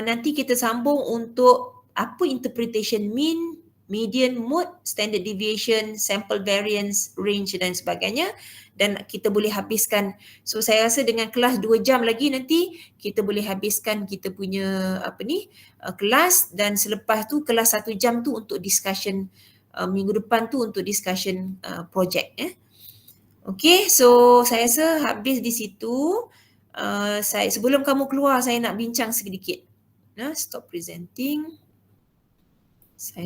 Speaker 1: Nanti kita sambung untuk apa interpretation mean, median, mode, standard deviation, sample variance, range dan sebagainya. Dan kita boleh habiskan. So, saya rasa dengan kelas 2 jam lagi nanti kita boleh habiskan kita punya kelas dan selepas tu kelas 1 jam tu untuk discussion minggu depan tu untuk discussion project. Okay, so saya rasa habis di situ. Sebelum kamu keluar, saya nak bincang sedikit. Stop presenting. Saya